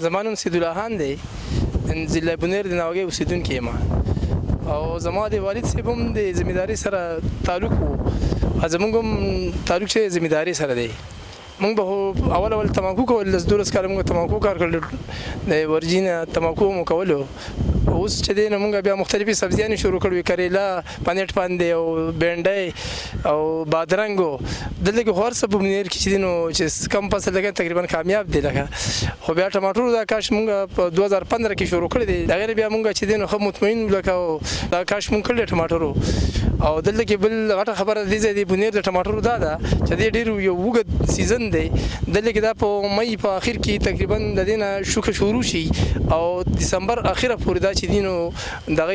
زمانم سیداللهان دی ضلع بونیر د ناوګي اوسیدونکي یم او زما د والد صاحب هم د زمینداری سره تعلق وو. زموږ هم تعلق چې زمینداری سره دی. موږ به اول تماکو کول، لس دولس کاله موږ تماکو کار کړل، د ورجین تماکو مو کولو. اوس چې دی نو موږ بیا مختلفې سبزیانې شروع کړو، کریلا، پنیټ باندې او بینډۍ او بادرنګو. دلته کې خو هر څه په بونیر کې چې دی نو چې کم فصل لګوي تقریبا کامیاب دی. لکه خو بیا ټماټر دا کاش موږ په 2015 کې شروع کړی دی. دغه بیا موږ چې دی نو ښه مطمئن لکه دا کاش موږ کړی ټماټرو. او دلته کې بل غټه خبره دی چې دی بونیر د ټماټرو دا ده چې دی ډېر یو اوږد سیزن دی. دلته کې دا په مئی په اخر کې تقریبا د دې نه شوکه شروع شي او دسمبر اخره پورې دا چې دی نو دغه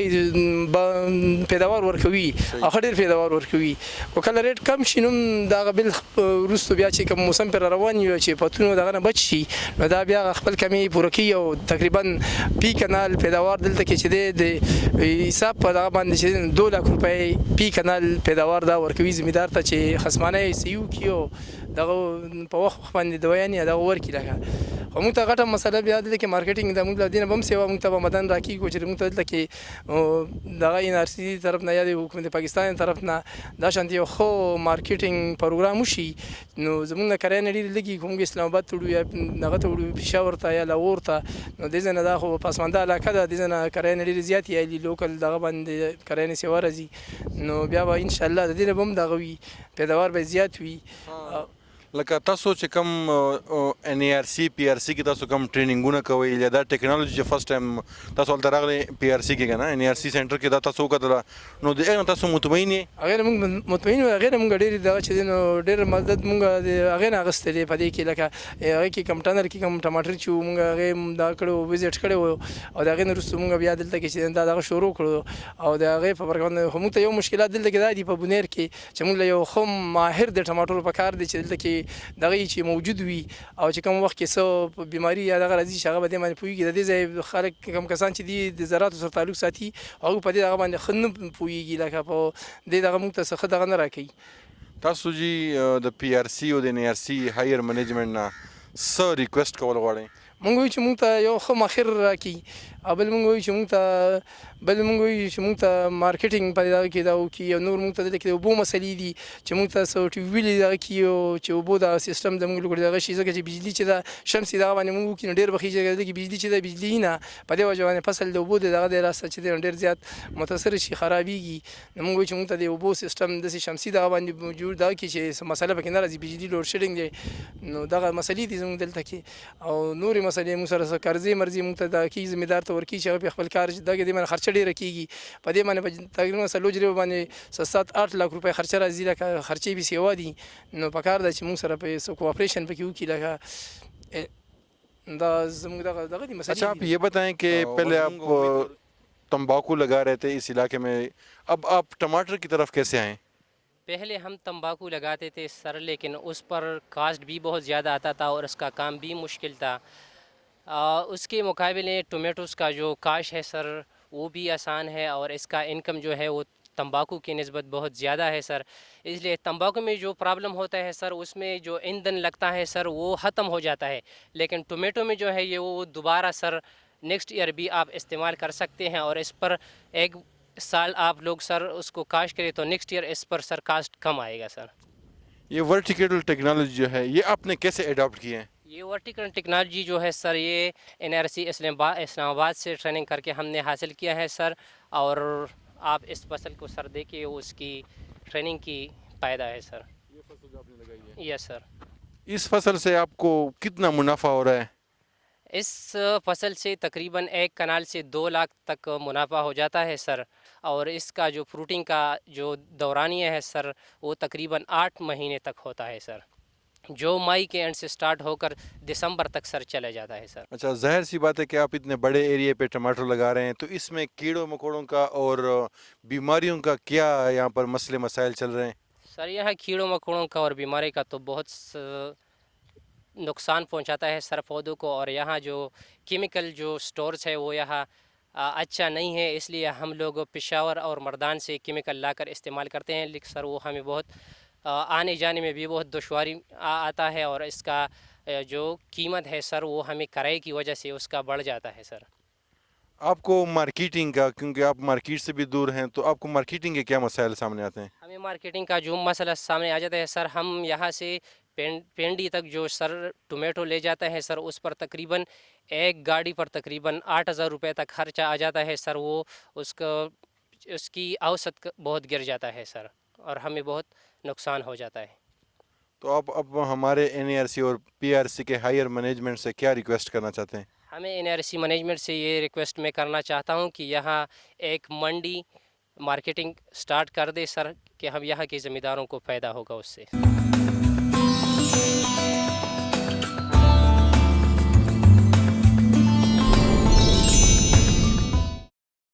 پیداوار ورکوي او ډېر پیداوار ورکوي. او کله ریټ کم شي نو دغه بل وروسته بیا چې کوم موسم پر روان وي چې پتونو دغه نه بچ شي نو دا بیا خپل کمی پوره کوي او تقریبا پی کانال پیداوار دلته کې چې دی د حساب په دغه باندې چې 2 لک روپۍ پی کانال پیداوار دا ورکوي زمیندار ته چې خصمانه سیو کیو دغه په وخت باندې دویانې دغه ورکي. لکه خو موږ ته غټه مسله بیا دلته کې مارکیټینګ د موږ له دې نه به هم سیوا موږ ته به مدن راکېږي چې موږ ته دلته کې دغه NRC طرف نه یا د حکومت پاکستان طرف نه دا شانتې یو ښه مارکیټینګ پروګرام وشي نو زموږ نه کرایه نه ډېرې لږې خو موږ اسلام آباد ته وړو یا دغه ته وړو پېښور ته یا لاهور ته نو دې ځای نه دا خو پسمانده علاقه ده دې ځای نه کرایه نه ډېرې زیاتې یا لوکل دغه باندې کرایه نه سیوا راځي نو بیا به انشاءالله د دې نه به هم دغه وي پیداوار به زیات وي لکه تاسو چې کوم NARC PRC کې تاسو کوم ټریننګونه کوئ یا دا ټیکنالوژي چې فرست ټایم تاسو هلته راغلی PRC کې که نه NARC سینټر کې دا تاسو وکتله نو د هغې نه تاسو مطمئن یې هغې نه موږ مطمئن یو هغې نه موږ ډېرې دغه چې دی نو ډېر مدد موږ د هغې نه اخیستی دی په دې کې لکه هغې کې کم ټنر کې کم ټماټر چې وو موږ هغې دا کړی وو وزټ کړی وو او د هغې نه وروسته موږ بیا دلته کې چې دا دغه شروع کړو او د هغې په برکت باندې خو موږ ته یو مشکلات دلته کې دا دي په بونیر کې چې موږ له یو ښه ماهر د ټماټرو په کار دی چې دلته کې دغه چې موجود وي او چې کوم وخت کې څه بیماري یا دغه راځي چې هغه به دې باندې پوهېږي د دې ځای خلک کوم کسان چې دي د زراعتو سره تعلق ساتي هغوی په دې دغه باندې ښه نه پوهېږي لکه په دې دغه موږ ته څه ښه دغه نه راکوي تاسو جی د PRC او د NARC هایر منیجمنټ نه څه ریکویسټ کول غواړئ مونږ وایو چې مونږ ته یو ښه ماهر راکړي او بل مونږ وایو چې مونږ ته مارکیټینګ په دغه کې دا وکړي او نور مونږ ته دلته کې د اوبو مسلې دي چې مونږ ته څه ټیوبویلې دغه کړي او چې اوبو دغه سیسټم زموږ لوګړي دغه شي ځکه چې بجلي چې ده شمسي دغه باندې مونږ وکړي نو ډېر به خېږي دلته کې بجلي چې ده بجلي نه په دې وجه باندې فصل د اوبو د دغه دی راسته چې دی ډېر زیات متاثر شي خرابېږي نو مونږ وایو چې مونږ ته د اوبو سیسټم داسې شمسي دغه باندې موجود دغه کې چې مسله پکې نه راځي بجلي لوډ شیډینګ دی نو دغه مسلې دي زموږ دلته کې او نورې مسلې مونږ سره څه قرضې مرضي مونږ ته دغه کېږي ذمېدار ته ورکېږي چې هغه پرې خپل کار دغه دې باندې خرچه ډېره کېږي په دې باندې تقریبا څلور جریبه باندې 7-8 لک روپۍ خرچه راځي لکه خرچې به سیوا دي نو پکار ده چې مونږ سره په څه کوآپریشن پکې وکړي لکه دا زموږ دغه دي مسئلے اچھا آپ یہ بتائیں کہ پہلے آپ تمباکو لگا رہے تھے اس علاقے میں اب آپ ٹماٹر کی طرف کیسے آئیں پہلے ہم تمباکو لگاتے تھے سر لیکن اس پر کاسٹ بھی بہت زیادہ آتا تھا اور اس کا کام بھی مشکل تھا اس کے مقابلے ٹومیٹوز کا جو کاشت ہے سر وہ بھی آسان ہے اور اس کا انکم جو ہے وہ تمباکو کی نسبت بہت زیادہ ہے سر اس لیے تمباکو میں جو پرابلم ہوتا ہے سر اس میں جو ایندھن لگتا ہے سر وہ ختم ہو جاتا ہے لیکن ٹومیٹو میں جو ہے یہ وہ دوبارہ سر نیکسٹ ایئر بھی آپ استعمال کر سکتے ہیں اور اس پر ایک سال آپ لوگ سر اس کو کاشت کریں تو نیکسٹ ایئر اس پر سر کاسٹ کم آئے گا سر یہ ورٹیکل ٹیکنالوجی جو ہے یہ آپ نے کیسے اڈاپٹ کی ہے یہ ورٹیکل ٹیکنالوجی جو ہے سر یہ NRC اسلام آباد سے ٹریننگ کر کے ہم نے حاصل کیا ہے سر اور آپ اس فصل کو سر دیکھیے اس کی ٹریننگ کی فائدہ ہے سر یہ فصل جو آپ نے لگائی ہے یس سر اس فصل سے آپ کو کتنا منافع ہو رہا ہے اس فصل سے تقریباً 1 کنال سے 2 لاکھ تک منافع ہو جاتا ہے سر اور اس کا جو فروٹنگ کا جو دورانیہ ہے سر وہ تقریباً 8 مہینے تک ہوتا ہے سر جو مئی کے اینڈ سے سٹارٹ ہو کر دسمبر تک سر چلا جاتا ہے سر اچھا ظاہر سی بات ہے کہ آپ اتنے بڑے ایریے پہ ٹماٹر لگا رہے ہیں تو اس میں کیڑوں مکوڑوں کا اور بیماریوں کا کیا یہاں پر مسئلے مسائل چل رہے ہیں سر یہاں کیڑوں مکوڑوں کا اور بیماری کا تو بہت نقصان پہنچاتا ہے سر پودوں کو اور یہاں جو کیمیکل جو سٹورز ہے وہ یہاں اچھا نہیں ہے اس لیے ہم لوگ پشاور اور مردان سے کیمیکل لا کر استعمال کرتے ہیں لیکن سر وہ ہمیں بہت آنے جانے میں بھی بہت دشواری آتا ہے اور اس کا جو قیمت ہے سر وہ ہمیں کرائے کی وجہ سے اس کا بڑھ جاتا ہے سر آپ کو مارکیٹنگ کا کیونکہ آپ مارکیٹ سے بھی دور ہیں تو آپ کو مارکیٹنگ کے کیا مسائل سامنے آتے ہیں ہمیں مارکیٹنگ کا جو مسئلہ سامنے آ جاتا ہے سر ہم یہاں سے پینڈی تک جو سر ٹومیٹو لے جاتا ہے سر اس پر تقریباً ایک گاڑی پر تقریباً 8,000 روپے تک خرچہ آ جاتا ہے سر وہ اس کی اوسط بہت گر جاتا ہے سر اور ہمیں بہت نقصان ہو جاتا ہے تو آپ اب ہمارے NARC اور PRC کے ہائر مینجمنٹ سے کیا ریکویسٹ کرنا چاہتے ہیں ہمیں NRC مینجمنٹ سے یہ ریکویسٹ میں کرنا چاہتا ہوں کہ یہاں ایک منڈی مارکیٹنگ سٹارٹ کر دے سر کہ ہم یہاں کے ذمہ داروں کو فائدہ ہوگا اس سے